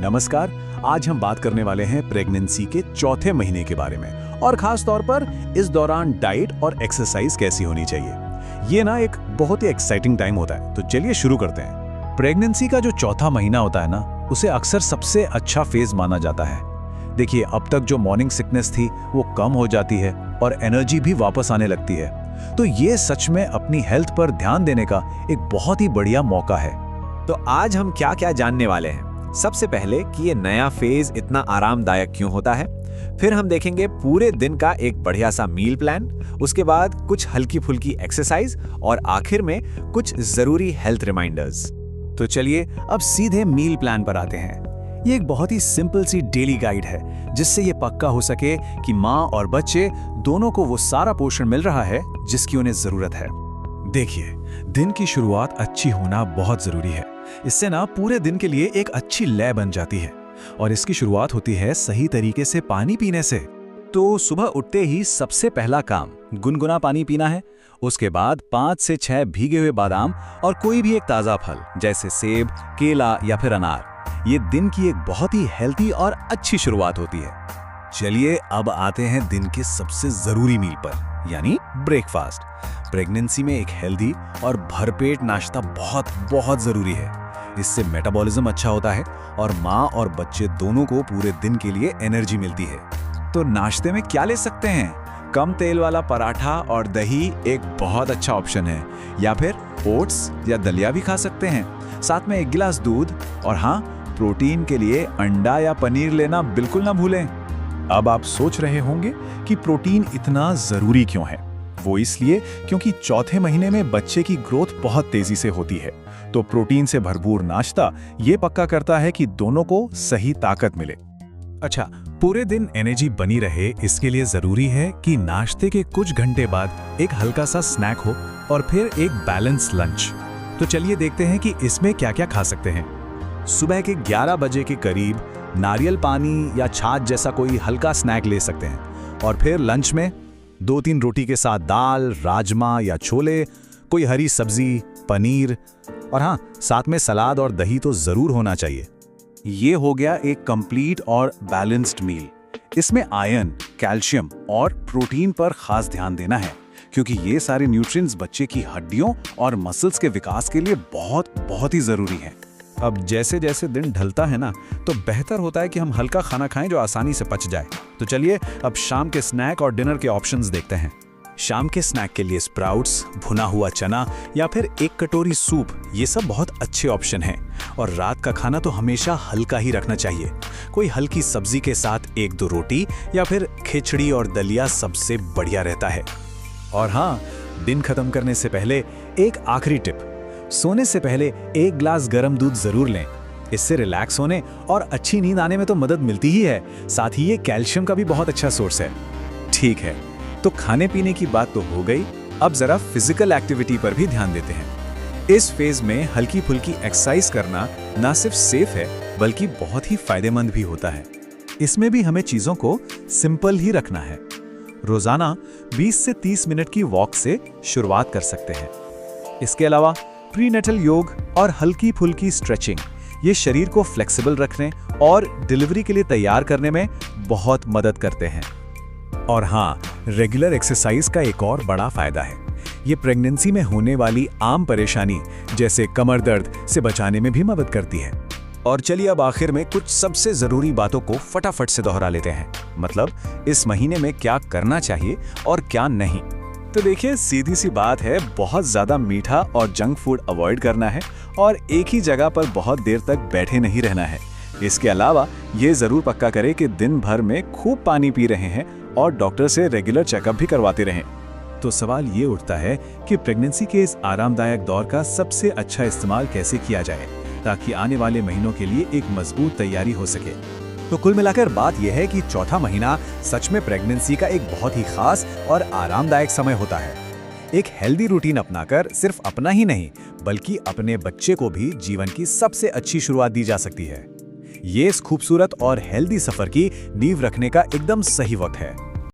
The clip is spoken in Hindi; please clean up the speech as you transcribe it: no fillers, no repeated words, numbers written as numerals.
नमस्कार। आज हम बात करने वाले हैं प्रेगनेंसी के चौथे महीने के बारे में और खास तौर पर इस दौरान डाइट और एक्सरसाइज कैसी होनी चाहिए। ये ना एक बहुत ही एक्साइटिंग टाइम होता है, तो चलिए शुरू करते हैं। प्रेगनेंसी का जो चौथा महीना होता है ना, उसे अक्सर सबसे अच्छा फेज माना जाता है। देखिए, अब तक जो मॉर्निंग सिकनेस थी वो कम हो जाती है और एनर्जी भी वापस आने लगती है। तो ये सच में अपनी हेल्थ पर ध्यान देने का एक बहुत ही बढ़िया मौका है। तो आज हम क्या क्या जानने वाले हैं। सबसे पहले कि ये नया फेज इतना आरामदायक क्यों होता है, फिर हम देखेंगे पूरे दिन का एक बढ़िया सा मील प्लान, उसके बाद कुछ हल्की फुल्की एक्सरसाइज और आखिर में कुछ जरूरी हेल्थ रिमाइंडर्स। तो चलिए अब सीधे मील प्लान पर आते हैं। ये एक बहुत ही सिंपल सी डेली गाइड है जिससे ये पक्का हो सके कि माँ और बच्चे दोनों को वो सारा पोषण मिल रहा है जिसकी उन्हें जरूरत है। देखिए, दिन की शुरुआत अच्छी होना बहुत जरूरी है। इससे ना पूरे दिन के लिए एक अच्छी लय बन जाती है और इसकी शुरुआत होती है सही तरीके से पानी पीने से। तो सुबह उठते ही सबसे पहला काम गुनगुना पानी पीना है। उसके बाद 5 से 6 भीगे हुए बादाम और कोई भी एक ताज़ा फल जैसे सेब, केला या फिर अनार। ये दिन की एक बहुत ही हेल्दी और अच्छी शुरुआत होती है। चलिए अब आते हैं दिन के सबसे जरूरी मील पर, यानी ब्रेकफास्ट। प्रेगनेंसी में एक हेल्दी और भरपेट नाश्ता बहुत बहुत जरूरी है। इससे मेटाबॉलिज्म अच्छा होता है और माँ और बच्चे दोनों को पूरे दिन के लिए एनर्जी मिलती है। तो नाश्ते में क्या ले सकते हैं? कम तेल वाला पराठा और दही एक बहुत अच्छा ऑप्शन है, या फिर ओट्स या दलिया भी खा सकते हैं। साथ में 1 गिलास दूध, और हाँ, प्रोटीन के लिए अंडा या पनीर लेना बिल्कुल ना भूलें। अब आप सोच रहे होंगे कि प्रोटीन इतना जरूरी क्यों है। वो इसलिए क्योंकि चौथे महीने में बच्चे की ग्रोथ बहुत तेजी से होती है। तो प्रोटीन से भरपूर नाश्ता ये पक्का करता है कि दोनों को सही ताकत मिले। अच्छा, पूरे दिन एनर्जी बनी रहे इसके लिए जरूरी है कि नाश्ते के कुछ घंटे बाद एक हल्का सा स्नैक हो और फिर एक बैलेंस लंच। तो चलिए देखते हैं कि इसमें क्या क्या खा सकते हैं। सुबह के 11 बजे के करीब नारियल पानी या छाछ जैसा कोई हल्का स्नैक ले सकते हैं, और फिर लंच में 2-3 रोटी के साथ दाल, राजमा या छोले, कोई हरी सब्जी, पनीर, और हाँ, साथ में सलाद और दही तो जरूर होना चाहिए। ये हो गया एक कंप्लीट और बैलेंस्ड मील। इसमें आयरन, कैल्शियम और प्रोटीन पर खास ध्यान देना है, क्योंकि ये सारे न्यूट्रिएंट्स बच्चे की हड्डियों और मसल्स के विकास के लिए बहुत बहुत ही जरूरी हैं। अब जैसे जैसे दिन ढलता है ना, तो बेहतर होता है कि हम हल्का खाना खाएं जो आसानी से पच जाए। तो चलिए अब शाम के स्नैक और डिनर के ऑप्शंस देखते हैं। शाम के स्नैक के लिए स्प्राउट्स, भुना हुआ चना या फिर 1 कटोरी सूप, ये सब बहुत अच्छे ऑप्शन हैं। और रात का खाना तो हमेशा हल्का ही रखना चाहिए। कोई हल्की सब्जी के साथ 1-2 रोटी या फिर खिचड़ी और दलिया सबसे बढ़िया रहता है। और हाँ, दिन खत्म करने से पहले एक आखिरी टिप, सोने से पहले 1 ग्लास गर्म दूध जरूर लें। इससे रिलैक्स होने और अच्छी नींद आने में तो मदद मिलती ही है, साथ ही ये कैल्शियम का भी बहुत अच्छा सोर्स है। ठीक है, तो खाने पीने की बात तो हो गई, अब जरा फिजिकल एक्टिविटी पर भी ध्यान देते हैं। इस फेज में हल्की फुल्की एक्सरसाइज करना ना सिर्फ सेफ है बल्कि बहुत ही फायदेमंद भी होता है। इसमें भी हमें चीजों को सिंपल ही रखना है। रोजाना 20 से 30 मिनट की वॉक से शुरुआत कर सकते हैं। इसके अलावा प्रीनेटल योग और हल्की फुल्की स्ट्रेचिंग ये शरीर को फ्लेक्सिबल रखने और डिलीवरी के लिए तैयार करने में बहुत मदद करते हैं। और हाँ, रेगुलर एक्सरसाइज का एक और बड़ा फायदा है, ये प्रेगनेंसी में होने वाली आम परेशानी जैसे कमर दर्द से बचाने में भी मदद करती है। और चलिए अब आखिर में कुछ सबसे जरूरी बातों को फटाफट से दोहरा लेते हैं, मतलब इस महीने में क्या करना चाहिए और क्या नहीं। तो देखिए, सीधी सी बात है, बहुत ज्यादा मीठा और जंक फूड अवॉइड करना है और एक ही जगह पर बहुत देर तक बैठे नहीं रहना है। इसके अलावा ये जरूर पक्का करें कि दिन भर में खूब पानी पी रहे हैं और डॉक्टर से रेगुलर चेकअप भी करवाते रहें। तो सवाल ये उठता है कि प्रेगनेंसी के इस आरामदायक दौर का सबसे अच्छा इस्तेमाल कैसे किया जाए ताकि आने वाले महीनों के लिए एक मजबूत तैयारी हो सके। तो कुल मिलाकर बात यह है कि चौथा महीना सच में प्रेगनेंसी का एक बहुत ही खास और आरामदायक समय होता है। एक हेल्दी रूटीन अपनाकर सिर्फ अपना ही नहीं बल्कि अपने बच्चे को भी जीवन की सबसे अच्छी शुरुआत दी जा सकती है। ये इस खूबसूरत और हेल्दी सफर की नींव रखने का एकदम सही वक्त है।